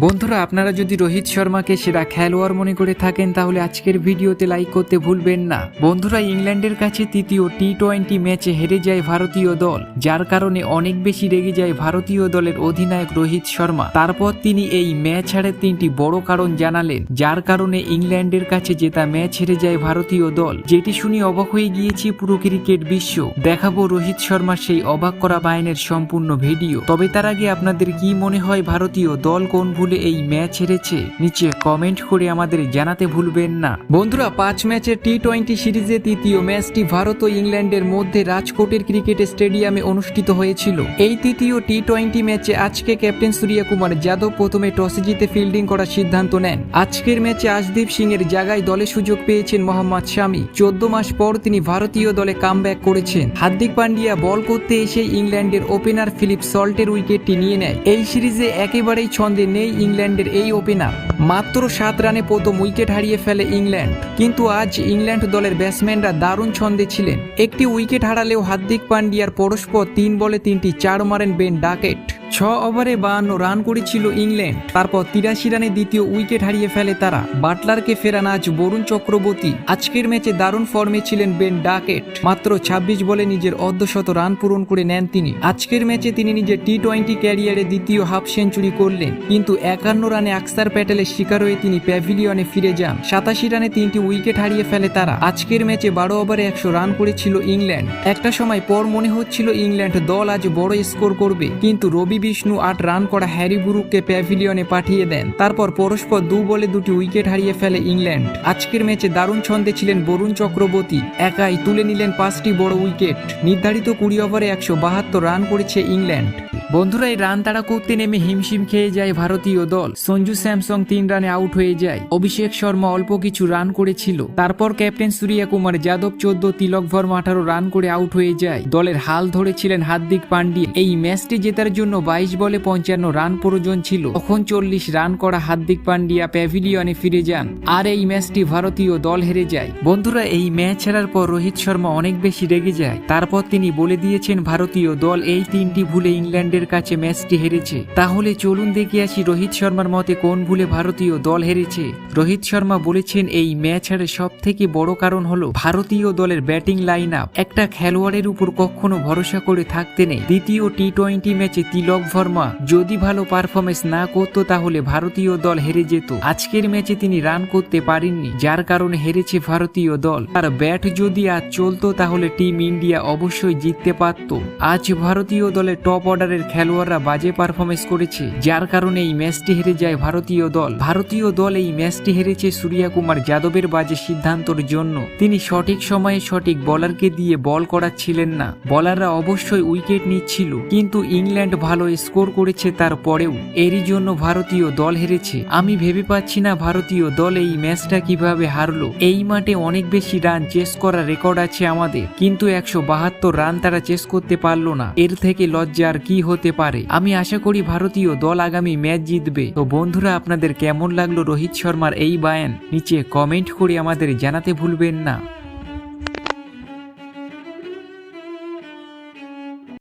বন্ধুরা, আপনারা যদি রোহিত শর্মাকে সেরা খেলোয়াড় মনে করে থাকেন তাহলে আজকের ভিডিওতে লাইক করতে ভুলবেন না। বন্ধুরা, ইংল্যান্ডের কাছে তৃতীয় টি-20 ম্যাচে হেরে যায় ভারতীয় দল, যার কারণে অনেক বেশি রেগে যায় ভারতীয় দলের অধিনায়ক রোহিত শর্মা। তারপর তিনি এই ম্যাচ হারের তিনটি বড় কারণ জানালেন, যার কারণে ইংল্যান্ডের কাছে জেতা ম্যাচ হেরে যায় ভারতীয় দল, যেটি শুনে অবাক হয়ে গিয়েছি পুরো ক্রিকেট বিশ্ব। দেখাবো রোহিত শর্মার সেই অবাক করা বায়ানের সম্পূর্ণ ভিডিও। তবে তার আগে আপনাদের কি মনে হয় ভারতীয় দল কোন ভুলে এই ম্যাচ হেরেছে? নিচে কমেন্ট করে আমাদের জানাতে ভুলবেন না। বন্ধুরা, 5 ম্যাচের টি-20 সিরিজে তৃতীয় ম্যাচটি ভারত ও ইংল্যান্ডের মধ্যে রাজকোটের ক্রিকেট স্টেডিয়ামে অনুষ্ঠিত হয়েছিল। এই তৃতীয় টি-20 ম্যাচে আজকে ক্যাপ্টেন সূর্যকুমার যাদব প্রথমে টসে জিতে ফিল্ডিং করার সিদ্ধান্ত নেন। আজকের ম্যাচে আশদীপ সিং এর জায়গায় দলে সুযোগ পেয়েছেন মোহাম্মদ শামি। 14 মাস পর তিনি ভারতীয় দলে কামব্যাক করেছেন। হার্দিক পান্ডিয়া বল করতে এসে ইংল্যান্ডের ওপেনার ফিলিপ সল্টের উইকেটটি নিয়ে নেয়। এই সিরিজে একেবারেই ছন্দে নেই ইংল্যান্ডের এই ওপেনার। মাত্র 7 রানে প্রথম উইকেট হারিয়ে ফেলে ইংল্যান্ড। কিন্তু আজ ইংল্যান্ড দলের ব্যাটসম্যানরা দারুণ ছন্দে ছিলেন। একটি উইকেট হারালেও হার্দিক পান্ডিয়ার পরস্পর 3 বলে 3টি 4 মারেন বেন ডাকেট। 6 ওভারে 52 রান করেছিল ইংল্যান্ড। তারপর 83 রানে দ্বিতীয় উইকেট হারিয়ে ফেলে তারা। বাটলারকে ফেরান আজ বরুণ চক্রবর্তী। আজকের ম্যাচে দারুণ ফর্মে ছিলেন বেন ডাকেট। মাত্র 26 বলে নিজের অর্ধশত রান পূরণ করে নেন তিনি। আজকের ম্যাচে তিনি নিজের টি-20 ক্যারিয়ারে দ্বিতীয় হাফ সেঞ্চুরি করলেন, কিন্তু 51 রানে আকসার প্যাটেলের শিকার হয়ে তিনি প্যাভিলিয়নে ফিরে যান। 87 রানে 3টি উইকেট হারিয়ে ফেলে তারা। আজকের ম্যাচে 12 ওভারে 100 রান করেছিল ইংল্যান্ড। একটা সময় পর মনে হচ্ছিল ইংল্যান্ড দল আজ বড় স্কোর করবে, কিন্তু রবি বিষ্ণু 8 রান করা হ্যারি ব্রুককে প্যাভিলিয়নে পাঠিয়ে দেন। তারপর পরস্পর 2 বলে 2টি উইকেট হারিয়ে ফেলে ইংল্যান্ড। আজকের ম্যাচে দারুণ ছন্দে ছিলেন বরুণ চক্রবর্তী। একাই তুলে নিলেন 5টি বড় উইকেট। নির্ধারিত 20 ওভারে 172 রান করেছে ইংল্যান্ড। বন্ধুরা, এই রান তাড়া করতে নেমে হিমশিম খেয়ে যায় ভারতীয় দল। সঞ্জু স্যামসং 3 রানে আউট হয়ে যায়। অভিষেক শর্মা অল্প কিছু রান করেছিল। তারপর ক্যাপ্টেন সূর্যকুমার যাদব 14, তিলক ভার্মা 18 রান করে আউট হয়ে যায়। দলের হাল ধরেছিলেন হার্দিক পান্ডিয়া। এই ম্যাচটি জেতার জন্য 22 বলে 55 রান প্রয়োজন ছিল। তখন 40 রান করা হার্দিক পান্ডিয়া প্যাভিলিয়নে ফিরে যান, আর এই ম্যাচটি ভারতীয় দল হেরে যায়। বন্ধুরা, এই ম্যাচ হারার পর রোহিত শর্মা অনেক বেশি রেগে যায়। তারপর তিনি বলে দিয়েছেন ভারতীয় দল এই 3টি ভুলে ইংল্যান্ডের কাছে ম্যাচটি হেরেছে। তাহলে চলুন দেখে আসি রোহিত শর্মার মতে কোন ভুলে ভারতীয় দল হেরেছে। রোহিত শর্মা বলেছেন এই ম্যাচ হারের সব থেকে বড় কারণ হলো ভারতীয় দলের ব্যাটিং লাইন আপ। একটা খেলোয়াড়ের উপর কখনো ভরসা করে থাকতে নেই। দ্বিতীয় টি-20 ম্যাচে তিলক ভার্মা যদি ভালো পারফরমেন্স না করতো তাহলে ভারতীয় দল হেরে যেত। আজকের ম্যাচে তিনি রান করতে পারেননি, যার কারণে হেরেছে ভারতীয় দল। আর ব্যাট যদি আজ চলতো তাহলে টিম ইন্ডিয়া অবশ্যই জিততে পারত। আজ ভারতীয় দলের টপ অর্ডারের খেলোয়াড়রা বাজে পারফরমেন্স করেছে, যার কারণে এই ম্যাচটি হেরে যায় ভারতীয় দল। ভারতীয় দল এই ম্যাচটি হেরেছে সূর্যকুমার যাদবের বাজে সিদ্ধান্তর জন্য। তিনি সঠিক সময়ে সঠিক বলারকে দিয়ে বল করাচ্ছিলেন না। বলাররা অবশ্যই উইকেট নিচ্ছিল, কিন্তু ইংল্যান্ড ভালো স্কোর করেছে তারপরেও। এরই জন্য ভারতীয় দল হেরেছে। আমি ভেবে পাচ্ছি না ভারতীয় দল এই ম্যাচটা কিভাবে হারলো। এই মাঠে অনেক বেশি রান চেস করার রেকর্ড আছে আমাদের, কিন্তু 172 রান তারা চেস করতে পারলো না। এর থেকে লজ্জার কি হতে পারে? আমি আশা করি ভারতীয় দল আগামী ম্যাচ জিতবে। তো বন্ধুরা, আপনাদের কেমন লাগলো রোহিত শর্মার এই বায়ান? নিচে কমেন্ট করে আমাদের জানাতে ভুলবেন না।